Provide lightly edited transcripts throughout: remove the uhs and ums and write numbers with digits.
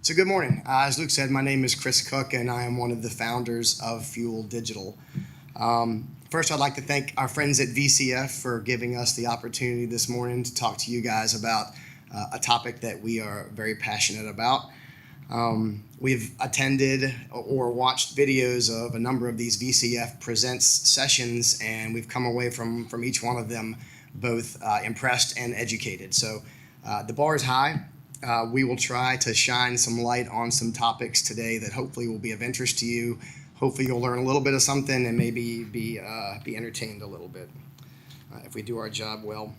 So good morning. As Luke said, my name is Chris Cook, and I am one of the founders of Fuel Digital. First, I'd like to thank our friends at VCF for giving us the opportunity this morning to talk to you guys about a topic that we are very passionate about. We've attended or watched videos of a number of these VCF Presents sessions, and we've come away from each one of them both impressed and educated. So the bar is high. We will try to shine some light on some topics today that hopefully will be of interest to you. Hopefully you'll learn a little bit of something and maybe be entertained a little bit if we do our job well.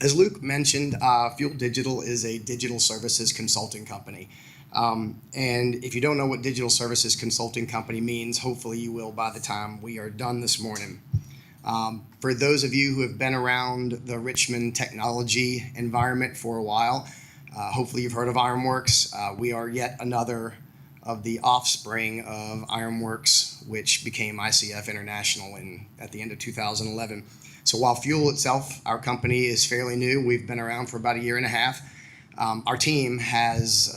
As Luke mentioned, Fuel Digital is a digital services consulting company. And if you don't know what digital services consulting company means, hopefully you will by the time we are done this morning. For those of you who have been around the Richmond technology environment for a while, hopefully you've heard of Ironworks. We are yet another of the offspring of Ironworks, which became ICF International at the end of 2011. So while Fuel itself, our company, is fairly new, we've been around for about a year and a half. Our team has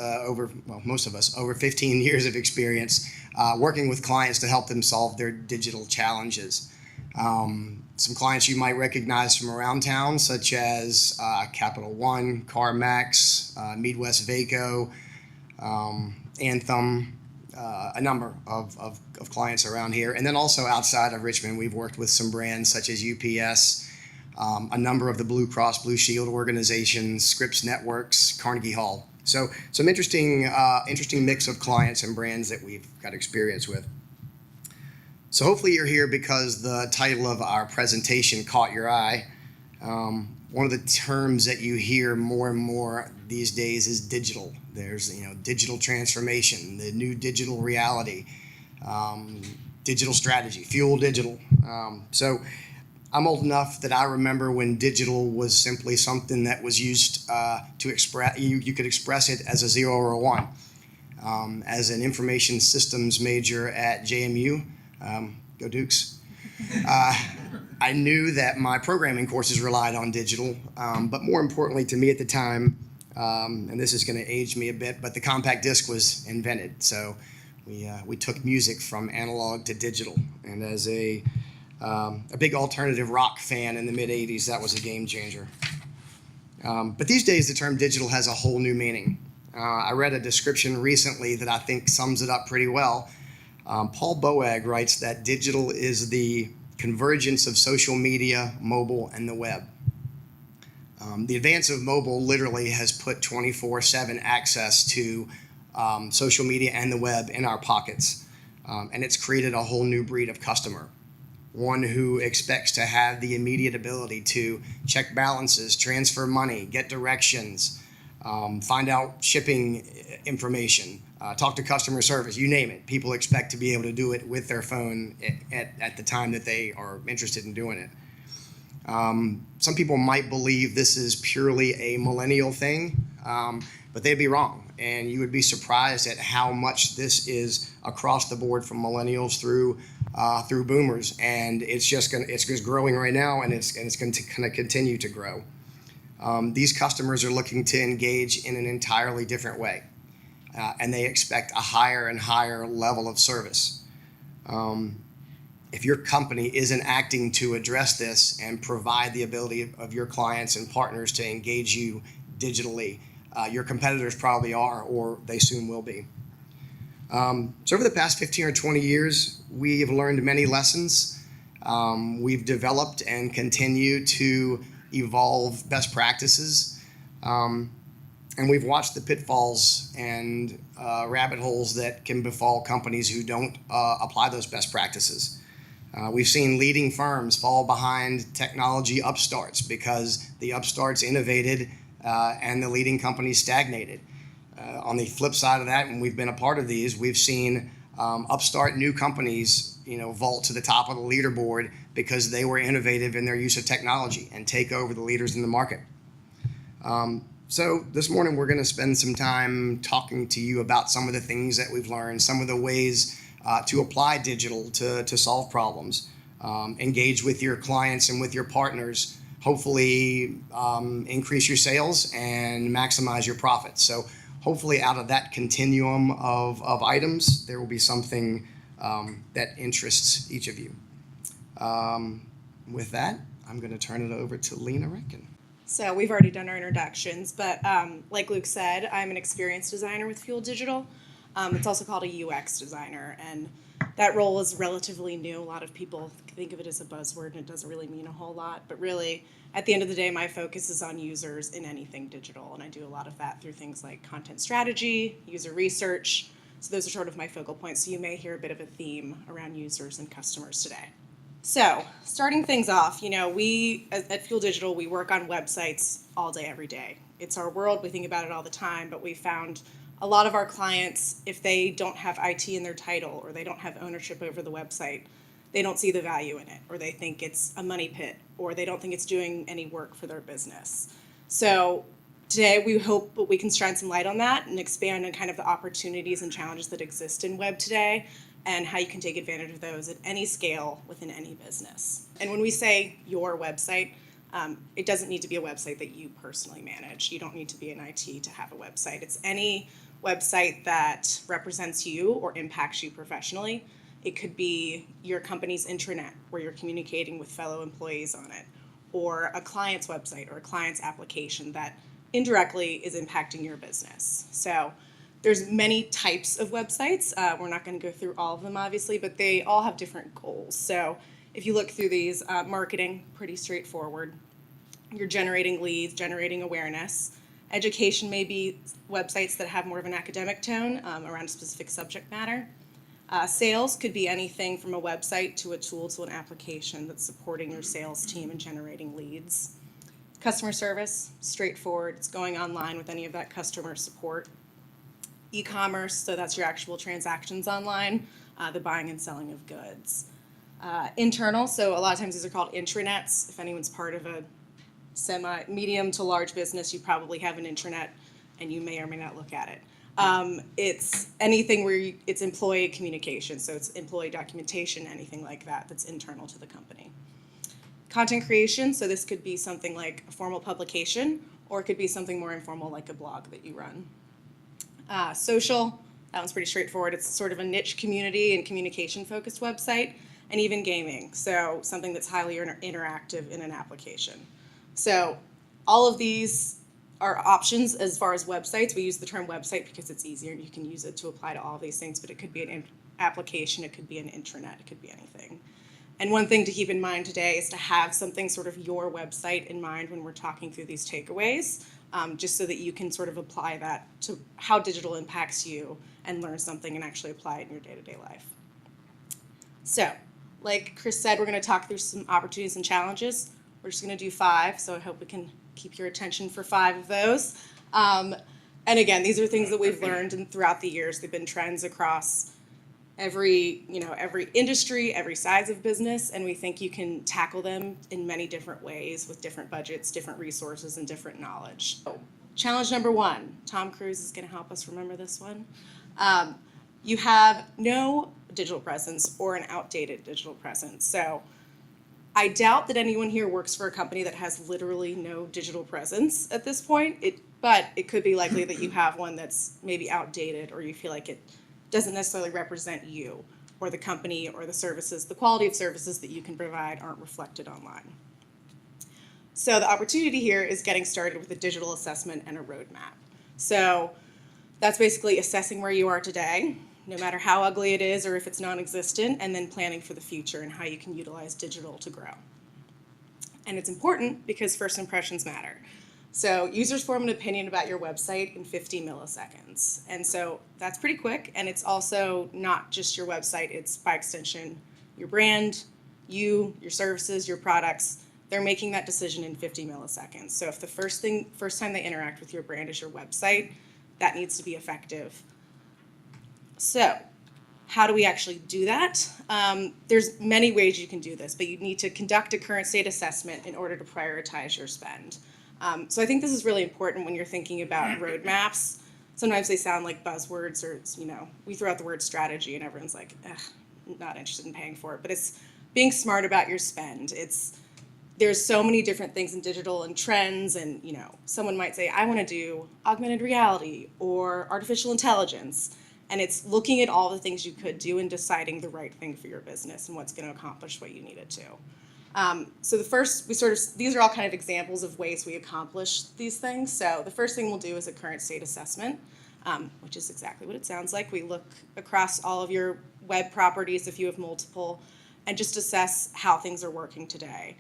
most of us, over 15 years of experience working with clients to help them solve their digital challenges. Some clients you might recognize from around town, such as Capital One, CarMax, Midwest Vaco, Anthem, a number of clients around here. And then also outside of Richmond, we've worked with some brands such as UPS, a number of the Blue Cross Blue Shield organizations, Scripps Networks, Carnegie Hall. So some interesting mix of clients and brands that we've got experience with. So hopefully you're here because the title of our presentation caught your eye. One of the terms that you hear more and more these days is digital. There's digital transformation, the new digital reality, digital strategy, Fuel Digital. So I'm old enough that I remember when digital was simply something that was used to express. You could express it as a 0 or a 1. As an information systems major at JMU. Go Dukes. I knew that my programming courses relied on digital, but more importantly to me at the time, and this is going to age me a bit, but the compact disc was invented. So we took music from analog to digital, and as a big alternative rock fan in the mid-'80s, that was a game changer. But these days, the term digital has a whole new meaning. I read a description recently that I think sums it up pretty well. Paul Boag writes that digital is the convergence of social media, mobile, and the web. The advance of mobile literally has put 24/7 access to social media and the web in our pockets, and it's created a whole new breed of customer. One who expects to have the immediate ability to check balances, transfer money, get directions, find out shipping information, talk to customer service, you name it. People expect to be able to do it with their phone at the time that they are interested in doing it. Some people might believe this is purely a millennial thing, but they'd be wrong. And you would be surprised at how much this is across the board from millennials through boomers. And it's just growing right now, and it's going to continue to grow. These customers are looking to engage in an entirely different way. And they expect a higher and higher level of service. If your company isn't acting to address this and provide the ability of your clients and partners to engage you digitally, your competitors probably are, or they soon will be. So over the past 15 or 20 years, we have learned many lessons. We've developed and continue to evolve best practices. And we've watched the pitfalls and rabbit holes that can befall companies who don't apply those best practices. We've seen leading firms fall behind technology upstarts because the upstarts innovated and the leading companies stagnated. On the flip side of that, and we've been a part of these, we've seen upstart new companies vault to the top of the leaderboard because they were innovative in their use of technology and take over the leaders in the market. So this morning we're going to spend some time talking to you about some of the things that we've learned, some of the ways to apply digital to solve problems, engage with your clients and with your partners, hopefully increase your sales and maximize your profits. So hopefully out of that continuum of items, there will be something that interests each of you. With that, I'm going to turn it over to Lena Rankin. So we've already done our introductions, but like Luke said, I'm an experience designer with Fuel Digital. It's also called a UX designer, and that role is relatively new. A lot of people think of it as a buzzword, and it doesn't really mean a whole lot. But really, at the end of the day, my focus is on users in anything digital, and I do a lot of that through things like content strategy, user research. So those are sort of my focal points. So you may hear a bit of a theme around users and customers today. So, starting things off, we at Fuel Digital, we work on websites all day, every day. It's our world, we think about it all the time, but we found a lot of our clients, if they don't have IT in their title or they don't have ownership over the website, they don't see the value in it, or they think it's a money pit, or they don't think it's doing any work for their business. So, today we hope that we can shine some light on that and expand on kind of the opportunities and challenges that exist in web today, and how you can take advantage of those at any scale within any business. And when we say your website, it doesn't need to be a website that you personally manage. You don't need to be in IT to have a website. It's any website that represents you or impacts you professionally. It could be your company's intranet where you're communicating with fellow employees on it, or a client's website or a client's application that indirectly is impacting your business. So there's many types of websites. We're not going to go through all of them, obviously, but they all have different goals. So if you look through these, marketing, pretty straightforward. You're generating leads, generating awareness. Education may be websites that have more of an academic tone around a specific subject matter. Sales could be anything from a website to a tool to an application that's supporting your sales team and generating leads. Customer service, straightforward. It's going online with any of that customer support. E-commerce, so that's your actual transactions online, the buying and selling of goods. Internal, so a lot of times these are called intranets. If anyone's part of a medium to large business, you probably have an intranet, and you may or may not look at it. It's anything where it's employee communication, so it's employee documentation, anything like that that's internal to the company. Content creation, so this could be something like a formal publication, or it could be something more informal like a blog that you run. Social, that one's pretty straightforward. It's sort of a niche community and communication-focused website, and even gaming, so something that's highly interactive in an application. So all of these are options as far as websites. We use the term website because it's easier and you can use it to apply to all of these things, but it could be an application, it could be an intranet, it could be anything. And one thing to keep in mind today is to have something sort of your website in mind when we're talking through these takeaways, just so that you can sort of apply that to how digital impacts you and learn something and actually apply it in your day-to-day life. So, like Chris said, we're going to talk through some opportunities and challenges. We're just going to do 5, so I hope we can keep your attention for 5 of those. And again, these are things that we've learned throughout the years. They've been trends across every industry, every size of business, and we think you can tackle them in many different ways with different budgets, different resources, and different knowledge. So, challenge number 1, Tom Cruise is going to help us remember this one. You have no digital presence or an outdated digital presence. So I doubt that anyone here works for a company that has literally no digital presence at this point, but it could be likely that you have one that's maybe outdated, or you feel like it doesn't necessarily represent you or the company or the services, the quality of services that you can provide aren't reflected online. So the opportunity here is getting started with a digital assessment and a roadmap. So that's basically assessing where you are today, no matter how ugly it is or if it's non-existent, and then planning for the future and how you can utilize digital to grow. And it's important because first impressions matter. So users form an opinion about your website in 50 milliseconds. And so that's pretty quick, and it's also not just your website, it's by extension your brand, your services, your products. They're making that decision in 50 milliseconds. So if the first time they interact with your brand is your website, that needs to be effective. So how do we actually do that? There's many ways you can do this, but you need to conduct a current state assessment in order to prioritize your spend. So I think this is really important when you're thinking about roadmaps. Sometimes they sound like buzzwords, or we throw out the word strategy and everyone's like, not interested in paying for it. But it's being smart about your spend. It's there's so many different things in digital and trends, and someone might say, I want to do augmented reality or artificial intelligence, and it's looking at all the things you could do and deciding the right thing for your business and what's going to accomplish what you need it to. So the first, these are all kind of examples of ways we accomplish these things. So the first thing we'll do is a current state assessment, which is exactly what it sounds like. We look across all of your web properties, if you have multiple, and just assess how things are working today,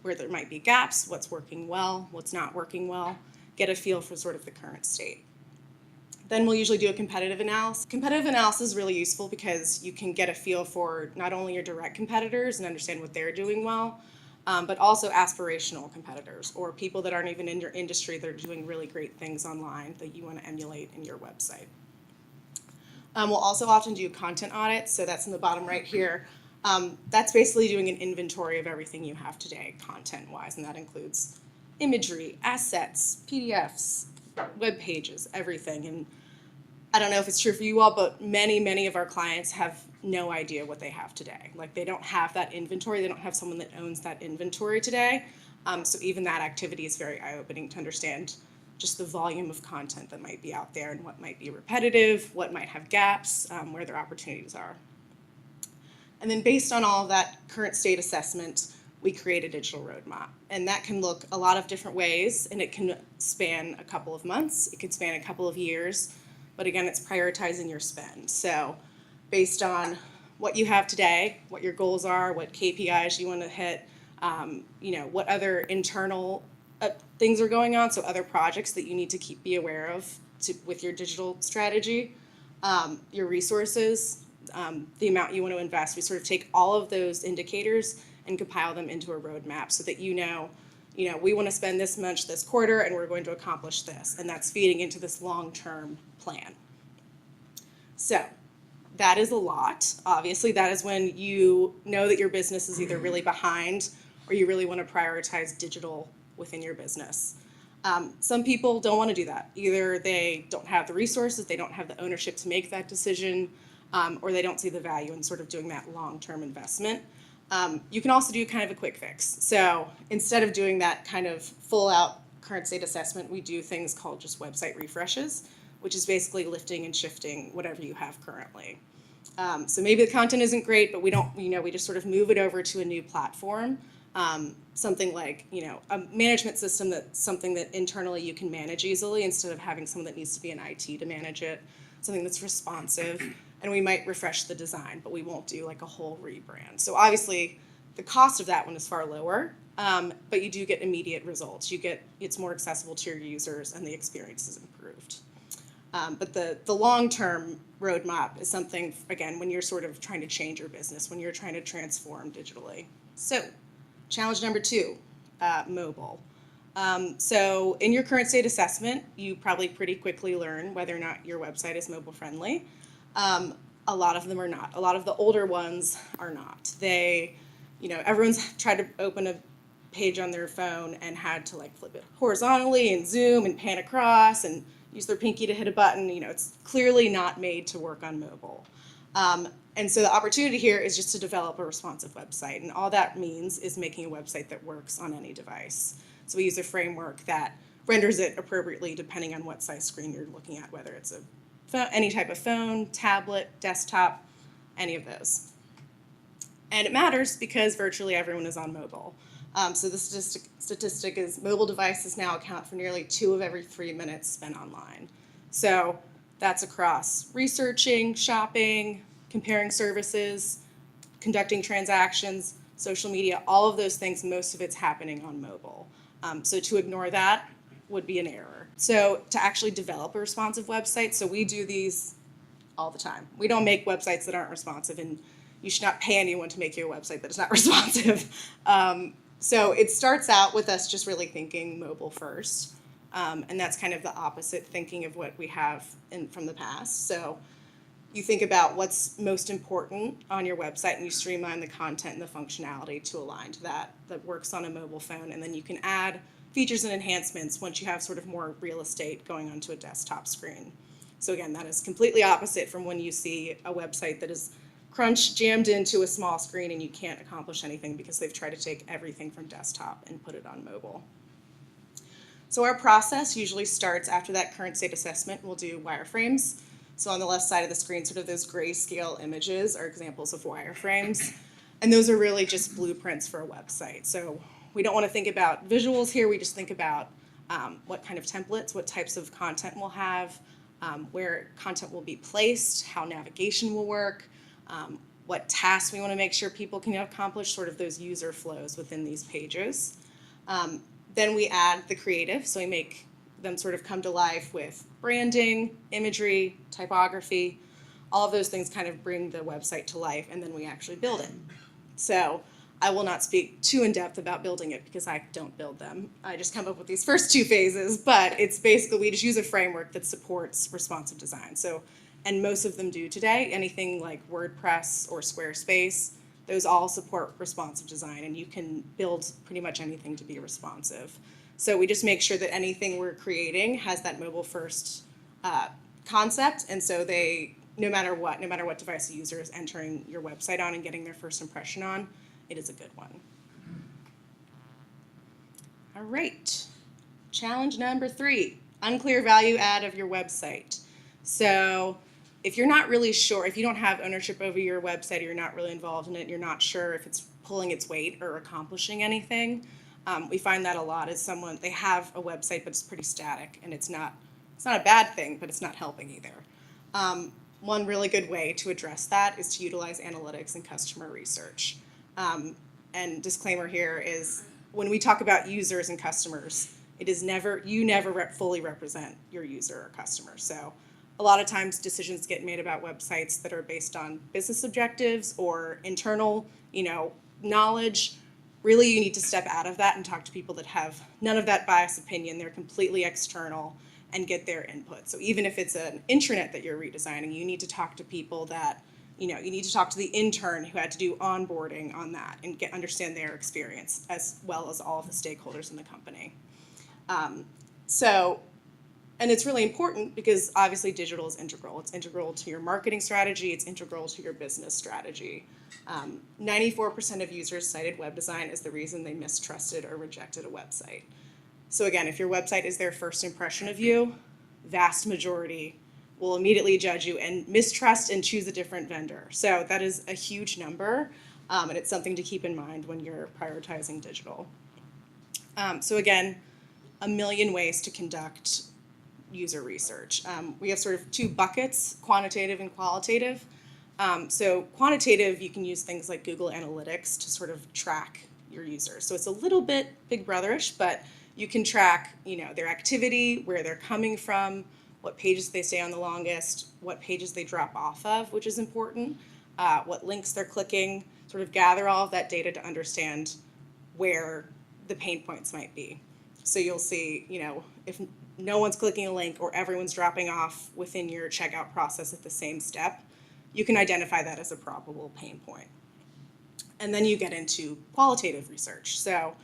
where there might be gaps, what's working well, what's not working well, get a feel for sort of the current state. Then we'll usually do a competitive analysis. Competitive analysis is really useful because you can get a feel for not only your direct competitors and understand what they're doing well, but also aspirational competitors or people that aren't even in your industry that are doing really great things online that you want to emulate in your website. We'll also often do content audits, so that's in the bottom right here. That's basically doing an inventory of everything you have today, content-wise, and that includes imagery, assets, PDFs, web pages, everything. And I don't know if it's true for you all, but many of our clients have no idea what they have today. Like, they don't have that inventory. They don't have someone that owns that inventory today. So even that activity is very eye-opening to understand just the volume of content that might be out there and what might be repetitive, what might have gaps, where their opportunities are. And then based on all of that current state assessment, we create a digital roadmap. And that can look a lot of different ways, and it can span a couple of months, it could span a couple of years, but again, it's prioritizing your spend. So based on what you have today, what your goals are, what KPIs you want to hit, what other internal things are going on, so other projects that you need to be aware of with your digital strategy, your resources, the amount you want to invest. We sort of take all of those indicators and compile them into a roadmap so that we want to spend this much this quarter and we're going to accomplish this. And that's feeding into this long-term plan. So that is a lot. Obviously, that is when you know that your business is either really behind or you really want to prioritize digital within your business. Some people don't want to do that. Either they don't have the resources, they don't have the ownership to make that decision, or they don't see the value in sort of doing that long-term investment. You can also do kind of a quick fix. So instead of doing that kind of full-out current state assessment, we do things called just website refreshes, which is basically lifting and shifting whatever you have currently. So maybe the content isn't great, but we just sort of move it over to a new platform. Something like, a management system that's something that internally you can manage easily instead of having someone that needs to be in IT to manage it, something that's responsive. And we might refresh the design, but we won't do like a whole rebrand. So obviously the cost of that one is far lower, but you do get immediate results. It's more accessible to your users and the experience is improved. But the long-term roadmap is something, again, when you're sort of trying to change your business, when you're trying to transform digitally. So challenge number 2, mobile. So in your current state assessment, you probably pretty quickly learn whether or not your website is mobile friendly. A lot of them are not. A lot of the older ones are not. Everyone's tried to open a page on their phone and had to like flip it horizontally and zoom and pan across and use their pinky to hit a button. It's clearly not made to work on mobile. And so the opportunity here is just to develop a responsive website. And all that means is making a website that works on any device. So we use a framework that renders it appropriately depending on what size screen you're looking at, whether it's any type of phone, tablet, desktop, any of those. And it matters because virtually everyone is on mobile. So the statistic is mobile devices now account for nearly 2 of every 3 minutes spent online. So that's across researching, shopping, comparing services, conducting transactions, social media, all of those things, most of it's happening on mobile. So to ignore that would be an error. So to actually develop a responsive website, so we do these all the time. We don't make websites that aren't responsive, and you should not pay anyone to make you a website that is not responsive. So it starts out with us just really thinking mobile first, and that's kind of the opposite thinking of what we have from the past. So you think about what's most important on your website and you streamline the content and the functionality to align to that works on a mobile phone, and then you can add features and enhancements once you have sort of more real estate going onto a desktop screen. So again, that is completely opposite from when you see a website that is jammed into a small screen, and you can't accomplish anything because they've tried to take everything from desktop and put it on mobile. So our process usually starts after that current state assessment. We'll do wireframes. So on the left side of the screen, sort of those grayscale images are examples of wireframes. And those are really just blueprints for a website. So we don't want to think about visuals here. We just think about what kind of templates, what types of content we'll have, where content will be placed, how navigation will work, what tasks we want to make sure people can accomplish, sort of those user flows within these pages. Then we add the creative, so we make them sort of come to life with branding, imagery, typography. All of those things kind of bring the website to life, and then we actually build it. So I will not speak too in depth about building it because I don't build them. I just come up with these first two phases, but it's basically we just use a framework that supports responsive design. So, and most of them do today. Anything like WordPress or Squarespace, those all support responsive design, and you can build pretty much anything to be responsive. So we just make sure that anything we're creating has that mobile first concept, and so no matter what device the user is entering your website on and getting their first impression on, it is a good one. All right, challenge number 3, unclear value add of your website. So if you're not really sure, if you don't have ownership over your website or you're not really involved in it, you're not sure if it's pulling its weight or accomplishing anything, we find that a lot is they have a website but it's pretty static, and it's not a bad thing, but it's not helping either. One really good way to address that is to utilize analytics and customer research. And disclaimer here is when we talk about users and customers, you never fully represent your user or customer. So a lot of times decisions get made about websites that are based on business objectives or internal, knowledge. Really, you need to step out of that and talk to people that have none of that biased opinion. They're completely external, and get their input. So even if it's an intranet that you're redesigning, you need to talk to people that, you need to talk to the intern who had to do onboarding on that and understand their experience as well as all of the stakeholders in the company. And it's really important because obviously digital is integral. It's integral to your marketing strategy. It's integral to your business strategy. 94% of users cited web design as the reason they mistrusted or rejected a website. So again, if your website is their first impression of you, vast majority will immediately judge you and mistrust and choose a different vendor. So that is a huge number, and it's something to keep in mind when you're prioritizing digital. So again, a million ways to conduct user research. We have sort of 2 buckets, quantitative and qualitative. So quantitative, you can use things like Google Analytics to sort of track your users. So it's a little bit Big Brotherish, but you can track, their activity, where they're coming from, what pages they stay on the longest, what pages they drop off of, which is important, what links they're clicking, sort of gather all of that data to understand where the pain points might be. So you'll see, if no one's clicking a link or everyone's dropping off within your checkout process at the same step, you can identify that as a probable pain point. And then you get into qualitative research. So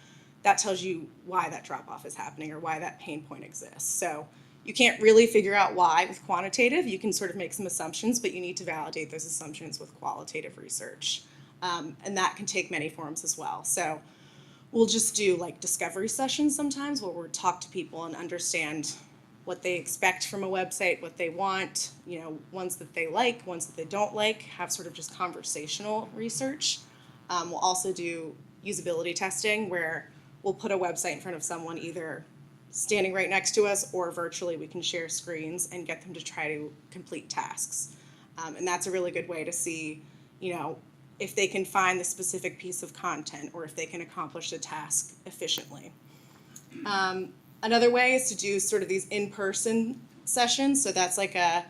that tells you why that drop-off is happening or why that pain point exists. So you can't really figure out why with quantitative. You can sort of make some assumptions, but you need to validate those assumptions with qualitative research. And that can take many forms as well. So we'll just do like discovery sessions sometimes where we'll talk to people and understand what they expect from a website, what they want, ones that they like, ones that they don't like, have sort of just conversational research. We'll also do usability testing where we'll put a website in front of someone either standing right next to us or virtually. We can share screens and get them to try to complete tasks. And that's a really good way to see, if they can find the specific piece of content or if they can accomplish the task efficiently. Another way is to do sort of these in-person sessions. So that's like a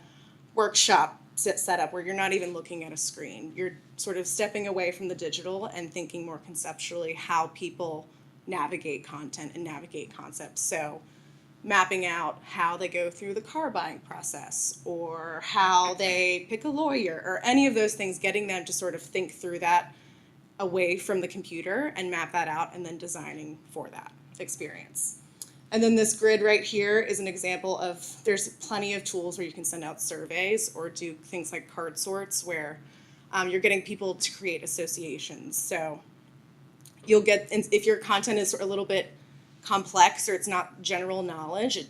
workshop setup where you're not even looking at a screen. You're sort of stepping away from the digital and thinking more conceptually how people navigate content and navigate concepts. So mapping out how they go through the car buying process or how they pick a lawyer or any of those things, getting them to sort of think through that away from the computer and map that out and then designing for that experience. And then this grid right here is an example of, there's plenty of tools where you can send out surveys or do things like card sorts where You're getting people to create associations. So you'll get, if your content is a little bit complex or it's not general knowledge,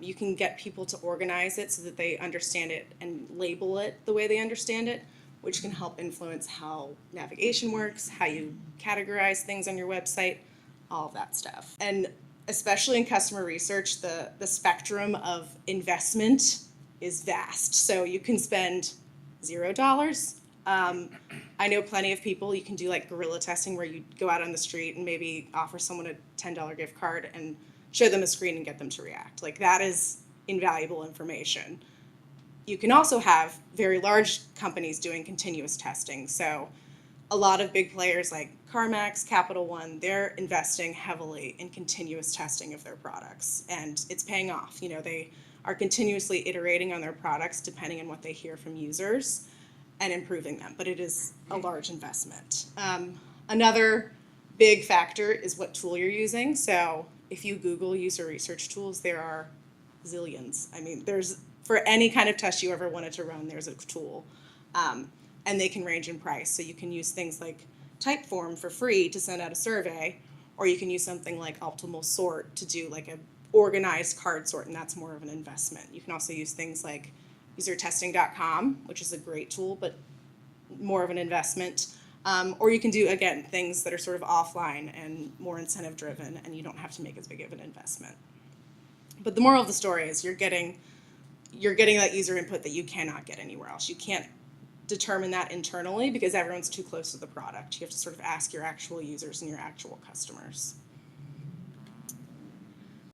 you can get people to organize it so that they understand it and label it the way they understand it, which can help influence how navigation works, how you categorize things on your website, all of that stuff. And especially in customer research, the spectrum of investment is vast. So you can spend $0. I know plenty of people, you can do like guerrilla testing where you go out on the street and maybe offer someone a $10 gift card and show them a screen and get them to react. Like that is invaluable information. You can also have very large companies doing continuous testing. So a lot of big players like CarMax, Capital One, they're investing heavily in continuous testing of their products, and it's paying off. You know, they are continuously iterating on their products depending on what they hear from users and improving them, but it is a large investment. Another big factor is what tool you're using. So if you Google user research tools, there are zillions. I mean, there's, for any kind of test you ever wanted to run, there's a tool. And they can range in price. So you can use things like Typeform for free to send out a survey, or you can use something like Optimal Sort to do like a organized card sort, and that's more of an investment. You can also use things like usertesting.com, which is a great tool, but more of an investment. Or you can do, again, things that are sort of offline and more incentive driven, and you don't have to make as big of an investment. But the moral of the story is you're getting that user input that you cannot get anywhere else. You can't determine that internally because everyone's too close to the product. You have to sort of ask your actual users and your actual customers.